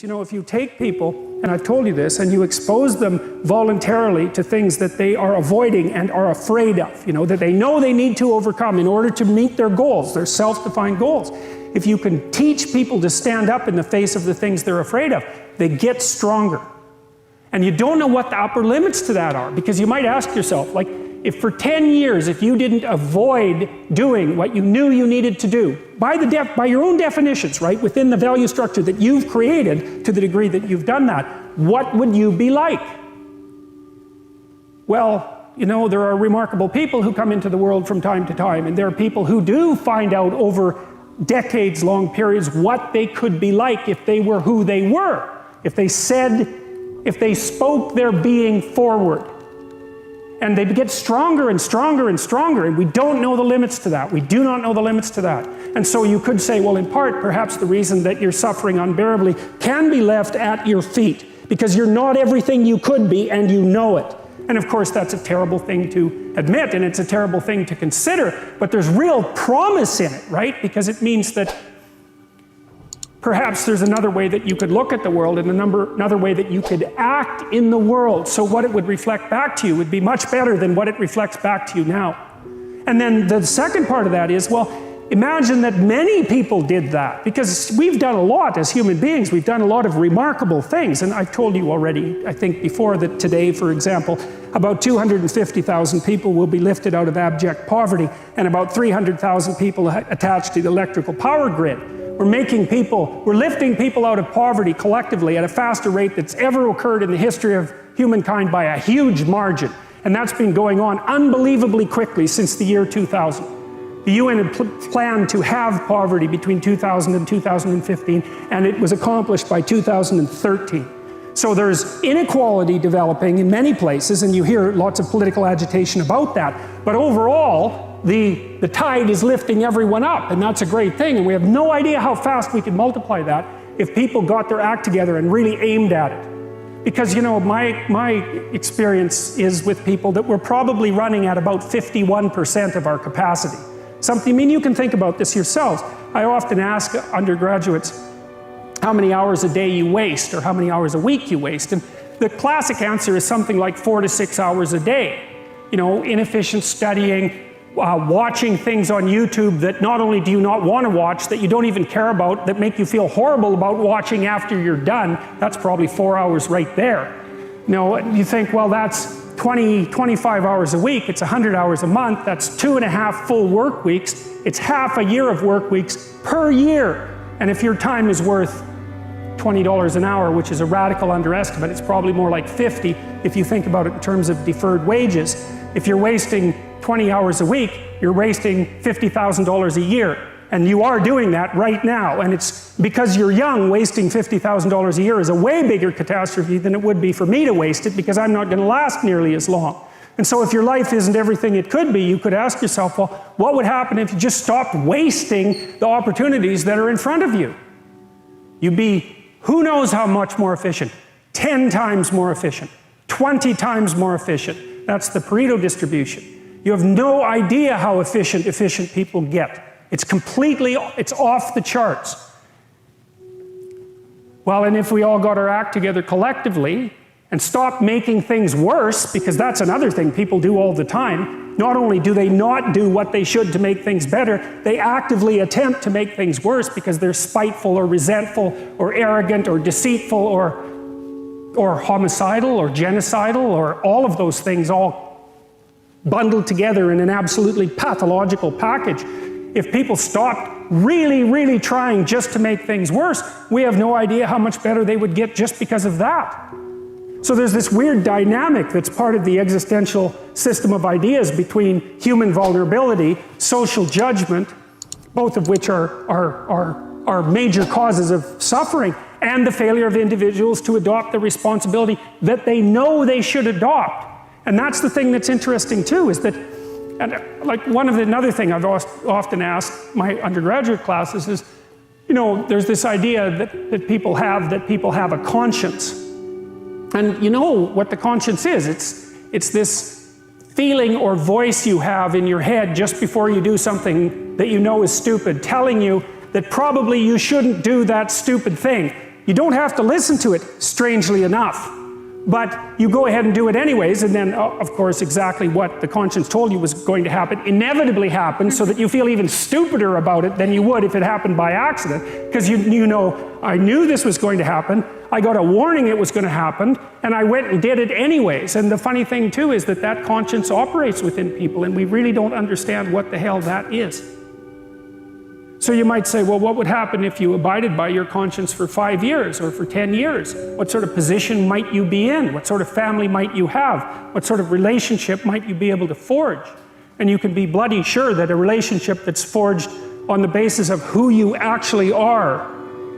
You know, if you take people, and I've told you this, and you expose them voluntarily to things that they are avoiding and are afraid of, you know, that they know they need to overcome in order to meet their goals, their self-defined goals. If you can teach people to stand up in the face of the things they're afraid of, they get stronger. And you don't know what the upper limits to that are, because you might ask yourself, like, if for 10 years, if you didn't avoid doing what you knew you needed to do, by your own definitions, right, within the value structure that you've created to the degree that you've done that, what would you be like? Well, you know, there are remarkable people who come into the world from time to time, and there are people who do find out over decades-long periods what they could be like if they were who they were, if they spoke their being forward. And they get stronger and stronger and stronger, and we don't know the limits to that. We do not know the limits to that. And so you could say, well, in part, perhaps the reason that you're suffering unbearably can be left at your feet, because you're not everything you could be, and you know it. And of course, that's a terrible thing to admit, and it's a terrible thing to consider, but there's real promise in it, right? Because it means that perhaps there's another way that you could look at the world, and another way that you could act in the world, so what it would reflect back to you would be much better than what it reflects back to you now. And then the second part of that is, well, imagine that many people did that, because we've done a lot as human beings. We've done a lot of remarkable things, and I've told you already, I think before, that today, for example, about 250,000 people will be lifted out of abject poverty, and about 300,000 people attached to the electrical power grid. We're lifting people out of poverty collectively at a faster rate that's ever occurred in the history of humankind by a huge margin. And that's been going on unbelievably quickly since the year 2000. The UN had planned to have poverty between 2000 and 2015, and it was accomplished by 2013. So there's inequality developing in many places, and you hear lots of political agitation about that. But overall, the tide is lifting everyone up, and that's a great thing, and we have no idea how fast we could multiply that if people got their act together and really aimed at it. Because, you know, my experience is with people that we're probably running at about 51% of our capacity. I mean, you can think about this yourselves. I often ask undergraduates how many hours a day you waste, or how many hours a week you waste, and the classic answer is something like 4 to 6 hours a day. You know, inefficient studying, watching things on YouTube that not only do you not want to watch, that you don't even care about, that make you feel horrible about watching after you're done. That's probably 4 hours right there. You know, you think, well, that's 25 hours a week, it's 100 hours a month, that's 2.5 full work weeks, it's half a year of work weeks per year. And if your time is worth $20 an hour, which is a radical underestimate, it's probably more like 50 if you think about it in terms of deferred wages. If you're wasting 20 hours a week, you're wasting $50,000 a year. And you are doing that right now. And it's because you're young, wasting $50,000 a year is a way bigger catastrophe than it would be for me to waste it, because I'm not going to last nearly as long. And so if your life isn't everything it could be, you could ask yourself, well, what would happen if you just stopped wasting the opportunities that are in front of you? You'd be, who knows how much more efficient? 10 times more efficient, 20 times more efficient. That's the Pareto distribution. You have no idea how efficient people get. It's off the charts. Well, and if we all got our act together collectively and stopped making things worse, because that's another thing people do all the time, not only do they not do what they should to make things better, they actively attempt to make things worse because they're spiteful or resentful or arrogant or deceitful or homicidal or genocidal, or all of those things all bundled together in an absolutely pathological package. If people stopped really, really trying just to make things worse, we have no idea how much better they would get just because of that. So there's this weird dynamic that's part of the existential system of ideas between human vulnerability, social judgment, both of which are major causes of suffering, and the failure of individuals to adopt the responsibility that they know they should adopt. And that's the thing that's interesting too, is that, and like another thing I've often asked my undergraduate classes is, you know, there's this idea that people have a conscience. And you know what the conscience is. It's this feeling or voice you have in your head just before you do something that you know is stupid, telling you that probably you shouldn't do that stupid thing. You don't have to listen to it, strangely enough. But you go ahead and do it anyways, and then, of course, exactly what the conscience told you was going to happen inevitably happens, so that you feel even stupider about it than you would if it happened by accident. Because you know, I knew this was going to happen, I got a warning it was going to happen, and I went and did it anyways. And the funny thing too is that conscience operates within people, and we really don't understand what the hell that is. So you might say, well, what would happen if you abided by your conscience for 5 years or for 10 years? What sort of position might you be in? What sort of family might you have? What sort of relationship might you be able to forge? And you can be bloody sure that a relationship that's forged on the basis of who you actually are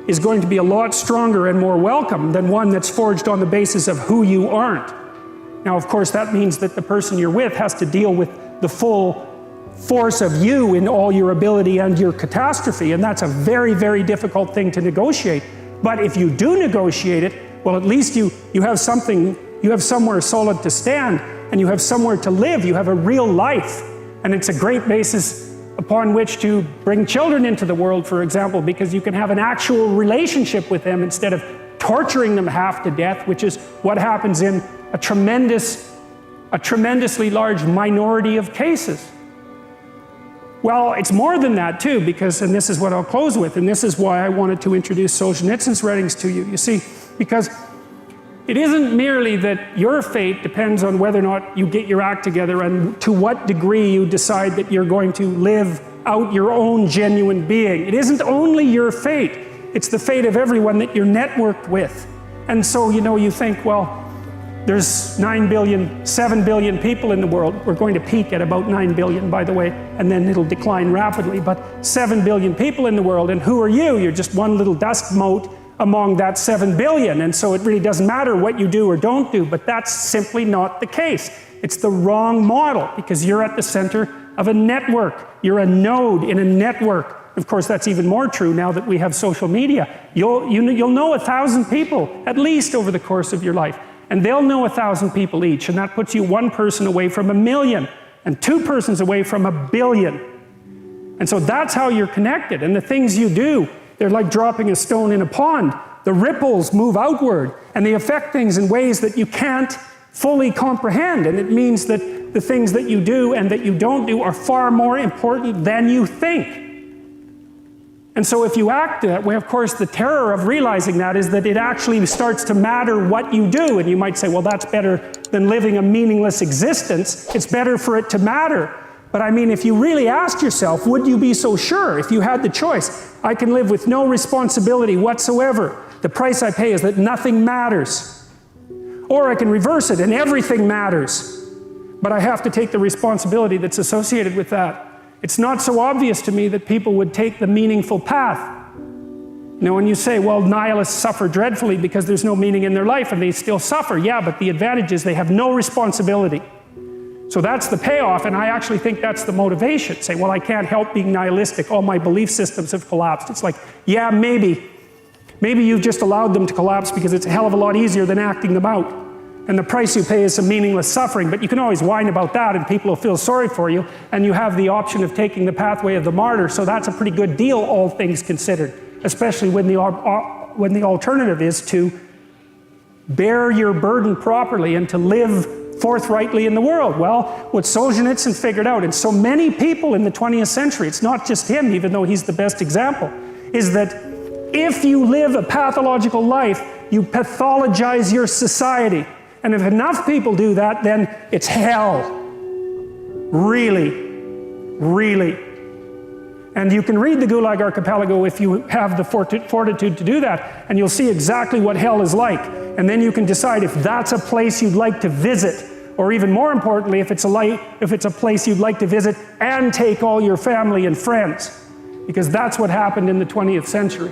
is going to be a lot stronger and more welcome than one that's forged on the basis of who you aren't. Now, of course, that means that the person you're with has to deal with the full force of you in all your ability and your catastrophe, and that's a very, very difficult thing to negotiate. But if you do negotiate it, well, at least you have something, you have somewhere solid to stand, and you have somewhere to live, you have a real life. And it's a great basis upon which to bring children into the world, for example, because you can have an actual relationship with them instead of torturing them half to death, which is what happens in a tremendously large minority of cases. Well, it's more than that too, because, and this is what I'll close with, and this is why I wanted to introduce Solzhenitsyn's writings to you. You see, because it isn't merely that your fate depends on whether or not you get your act together and to what degree you decide that you're going to live out your own genuine being. It isn't only your fate, it's the fate of everyone that you're networked with. And so, you know, you think, well, there's 7 billion people in the world. We're going to peak at about 9 billion, by the way, and then it'll decline rapidly. But 7 billion people in the world, and who are you? You're just one little dust mote among that 7 billion. And so it really doesn't matter what you do or don't do, but that's simply not the case. It's the wrong model, because you're at the center of a network. You're a node in a network. Of course, that's even more true now that we have social media. You'll know 1,000 people, at least over the course of your life. And they'll know 1,000 people each, and that puts you one person away from 1 million, and 2 persons away from 1 billion. And so that's how you're connected, and the things you do, they're like dropping a stone in a pond. The ripples move outward, and they affect things in ways that you can't fully comprehend, and it means that the things that you do and that you don't do are far more important than you think. And so if you act that way, of course, the terror of realizing that is that it actually starts to matter what you do. And you might say, well, that's better than living a meaningless existence. It's better for it to matter. But I mean, if you really asked yourself, would you be so sure if you had the choice? I can live with no responsibility whatsoever. The price I pay is that nothing matters. Or I can reverse it and everything matters. But I have to take the responsibility that's associated with that. It's not so obvious to me that people would take the meaningful path. You know, when you say, well, nihilists suffer dreadfully because there's no meaning in their life, and they still suffer. Yeah, but the advantage is they have no responsibility. So that's the payoff, and I actually think that's the motivation. Say, well, I can't help being nihilistic. All my belief systems have collapsed. It's like, yeah, maybe. Maybe you've just allowed them to collapse because it's a hell of a lot easier than acting them out. And the price you pay is some meaningless suffering, but you can always whine about that and people will feel sorry for you, and you have the option of taking the pathway of the martyr, so that's a pretty good deal, all things considered, especially when the alternative is to bear your burden properly and to live forthrightly in the world. Well, what Solzhenitsyn figured out, and so many people in the 20th century, it's not just him, even though he's the best example, is that if you live a pathological life, you pathologize your society. And if enough people do that, then it's hell. Really, really. And you can read the Gulag Archipelago if you have the fortitude to do that, and you'll see exactly what hell is like. And then you can decide if that's a place you'd like to visit, or even more importantly, if it's a place you'd like to visit and take all your family and friends. Because that's what happened in the 20th century.